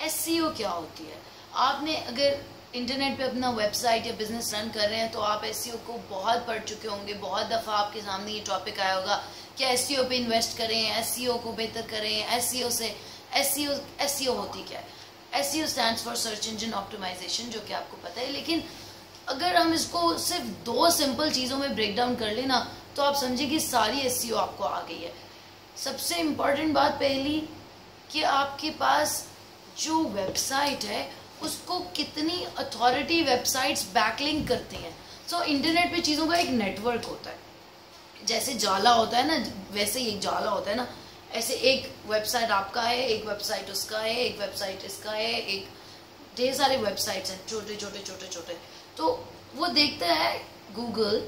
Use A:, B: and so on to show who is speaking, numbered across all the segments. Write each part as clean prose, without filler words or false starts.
A: SEO क्या होती है? आपने अगर इंटरनेट पे अपना वेबसाइट या बिजनेस रन कर रहे हैं तो आप एसईओ को बहुत पढ़ चुके होंगे, बहुत दफ़ा आपके सामने ये टॉपिक आया होगा कि एसईओ पे इन्वेस्ट करें, एसईओ को बेहतर करें, एसईओ से एसईओ होती क्या है? SEO stands for search engine optimisation, जो कि आपको पता है। लेकिन अगर हम इसको सिर्फ दो सिंपल चीज़ों में ब्रेक डाउन कर लेना तो आप समझिए कि सारी एसईओ आपको आ गई है। सबसे इम्पॉर्टेंट बात पहली कि आपके पास जो वेबसाइट है उसको कितनी अथॉरिटी वेबसाइट्स बैकलिंक करती हैं। सो इंटरनेट पे चीज़ों का एक नेटवर्क होता है, जैसे जाला होता है ना, वैसे ही एक जाला होता है ना, ऐसे एक वेबसाइट आपका है, एक वेबसाइट उसका है, एक वेबसाइट इसका है, एक ढेर सारे वेबसाइट्स हैं, छोटे छोटे छोटे छोटे। तो वो देखता है गूगल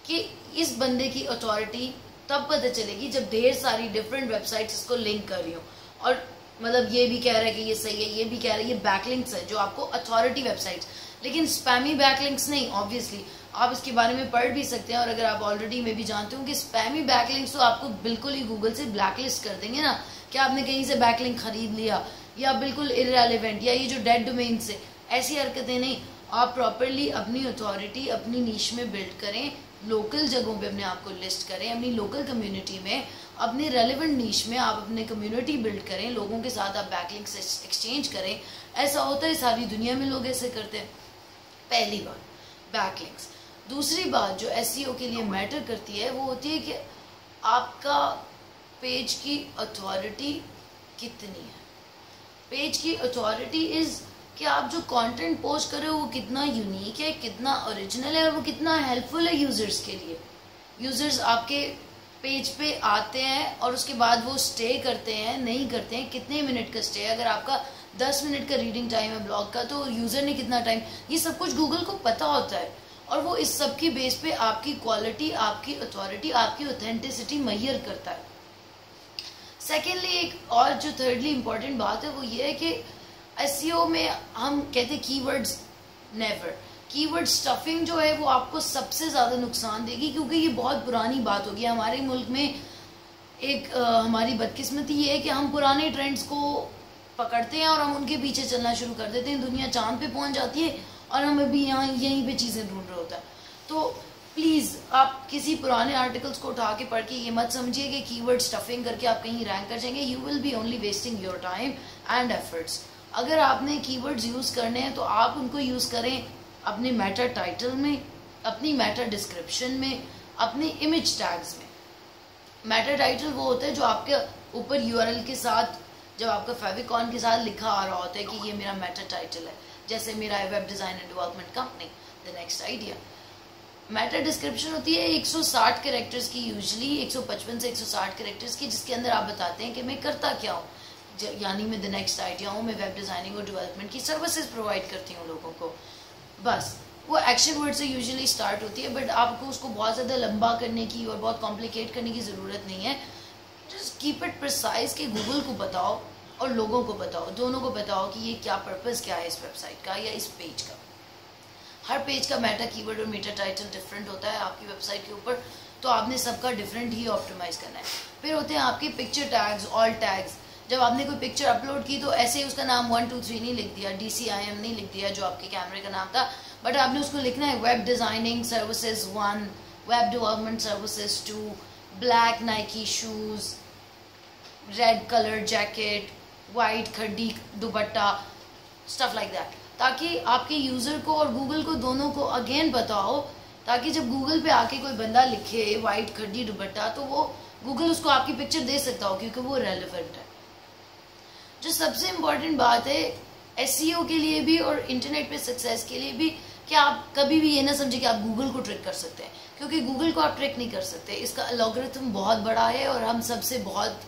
A: कि इस बंदे की अथॉरिटी तब पता चलेगी जब ढेर सारी डिफरेंट वेबसाइट्स इसको लिंक कर रही हो, और मतलब ये भी कह रहा है कि ये सही है, ये भी कह रहा है, ये बैकलिंक्स है जो आपको अथॉरिटी वेबसाइट्स, लेकिन स्पैमी बैकलिंक्स नहीं। ऑब्वियसली आप इसके बारे में पढ़ भी सकते हैं, और अगर आप ऑलरेडी में भी जानते हो कि स्पैमी बैकलिंक्स तो आपको बिल्कुल ही गूगल से ब्लैकलिस्ट कर देंगे ना, कि आपने कहीं से बैकलिंक खरीद लिया या बिल्कुल इररेलेवेंट, या ये जो डेड डोमेन से, ऐसी हरकतें नहीं। आप प्रॉपरली अपनी अथॉरिटी अपनी नीश में बिल्ड करें, लोकल जगहों पे अपने आप को लिस्ट करें, अपनी लोकल कम्युनिटी में, अपने रेलेवेंट नीश में आप अपने कम्युनिटी बिल्ड करें, लोगों के साथ आप बैकलिंक्स एक्सचेंज करें। ऐसा होता है, सारी दुनिया में लोग ऐसे करते हैं। पहली बात बैकलिंक्स। दूसरी बात जो एसईओ के लिए मैटर करती है वो होती है कि आपका पेज की अथॉरिटी कितनी है। पेज की अथॉरिटी इज कि आप जो कंटेंट पोस्ट कर रहे हो वो कितना यूनिक है, कितना ओरिजिनल है, और वो कितना हेल्पफुल है यूजर्स के लिए। यूजर्स आपके पेज पे आते हैं और उसके बाद वो स्टे करते हैं, नहीं करते हैं, कितने मिनट का स्टे है। अगर आपका 10 मिनट का रीडिंग टाइम है ब्लॉग का तो यूजर ने कितना टाइम, ये सब कुछ गूगल को पता होता है, और वो इस सब की बेस पे आपकी क्वालिटी, आपकी अथॉरिटी, आपकी ऑथेंटिसिटी मेजर करता है। सेकेंडली एक और जो थर्डली इंपॉर्टेंट बात है वो ये है कि एसईओ में हम कहते हैं कीवर्ड्स नेवर। कीवर्ड स्टफिंग जो है वो आपको सबसे ज़्यादा नुकसान देगी, क्योंकि ये बहुत पुरानी बात होगी हमारे मुल्क में। एक हमारी बदकिस्मती ये है कि हम पुराने ट्रेंड्स को पकड़ते हैं और हम उनके पीछे चलना शुरू कर देते हैं। दुनिया चांद पे पहुंच जाती है और हम अभी यहाँ यहीं पे चीज़ें ढूंढ रहे होता है। तो प्लीज़ आप किसी पुराने आर्टिकल्स को उठा के पढ़ के ये मत समझिए कि कीवर्ड स्टफिंग करके आप कहीं रैंक कर जाएंगे। You will be only wasting your time and efforts. अगर आपने कीवर्ड्स यूज़ करने हैं तो आप उनको यूज़ करें अपने मैटर टाइटल में, अपनी मैटर डिस्क्रिप्शन में, अपने इमेज टैग्स में। मैटर टाइटल वो होता है जो आपके ऊपर यूआरएल के साथ, जब आपका फेविकॉन के साथ लिखा आ रहा होता है कि ये मेरा मैटर टाइटल है, जैसे मेरा web design and development company, the next idea. Matter description होती है 160 कैरेक्टर्स की, यूजली 155 से 160 कैरेक्टर्स की, जिसके अंदर आप बताते हैं कि मैं करता क्या हूँ। यानी मैं द नेक्स्ट आइडिया हूँ, मैं वेब डिज़ाइनिंग और डेवलपमेंट की सर्विसेज प्रोवाइड करती हूँ लोगों को। बस वो एक्शन वर्ड से यूजुअली स्टार्ट होती है, बट आपको उसको बहुत ज़्यादा लंबा करने की और बहुत कॉम्प्लिकेट करने की ज़रूरत नहीं है। जस्ट कीप इट प्रिसाइज कि गूगल को बताओ और लोगों को बताओ, दोनों को बताओ कि ये क्या पर्पज़ क्या है इस वेबसाइट का या इस पेज का। हर पेज का मेटा कीवर्ड और मेटा टाइटल डिफरेंट होता है आपकी वेबसाइट के ऊपर, तो आपने सबका डिफरेंट ही ऑप्टिमाइज करना है। फिर होते हैं आपके पिक्चर टैग्स, ऑल टैग्स। जब आपने कोई पिक्चर अपलोड की तो ऐसे ही उसका नाम 1 2 3 नहीं लिख दिया, DCIM नहीं लिख दिया जो आपके कैमरे का नाम था, बट आपने उसको लिखना है web designing services 1, web development services 2, black Nike shoes, red colour jacket, white khaddi dupatta, stuff like that, ताकि आपके यूज़र को और गूगल को दोनों को अगेन पता हो, ताकि जब गूगल पे आके कोई बंदा लिखे वाइट खड्डी दुपट्टा तो वो गूगल उसको आपकी पिक्चर दे सकता हो, क्योंकि वो रेलेवेंट है। जो सबसे इम्पॉर्टेंट बात है एसईओ के लिए भी और इंटरनेट पे सक्सेस के लिए भी, कि आप कभी भी ये ना समझे कि आप गूगल को ट्रिक कर सकते हैं, क्योंकि गूगल को आप ट्रिक नहीं कर सकते। इसका एल्गोरिथम बहुत बड़ा है और हम सबसे बहुत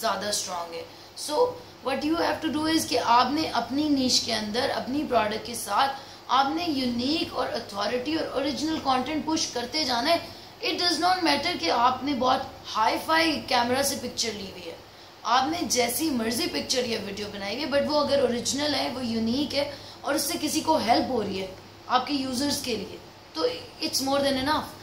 A: ज़्यादा स्ट्रांग है। So what you have to do is कि आपने अपनी नीश के अंदर अपनी प्रोडक्ट के साथ आपने यूनिक और अथॉरिटी और ओरिजिनल कंटेंट पुश करते जाना है। इट डज नॉट मैटर कि आपने बहुत हाई फाई कैमरा से पिक्चर ली हुई है, आपने जैसी मर्जी पिक्चर या वीडियो बनाई है, बट वो अगर ओरिजिनल है, वो यूनिक है और उससे किसी को हेल्प हो रही है आपके यूजर्स के लिए, तो इट्स मोर देन इनफ।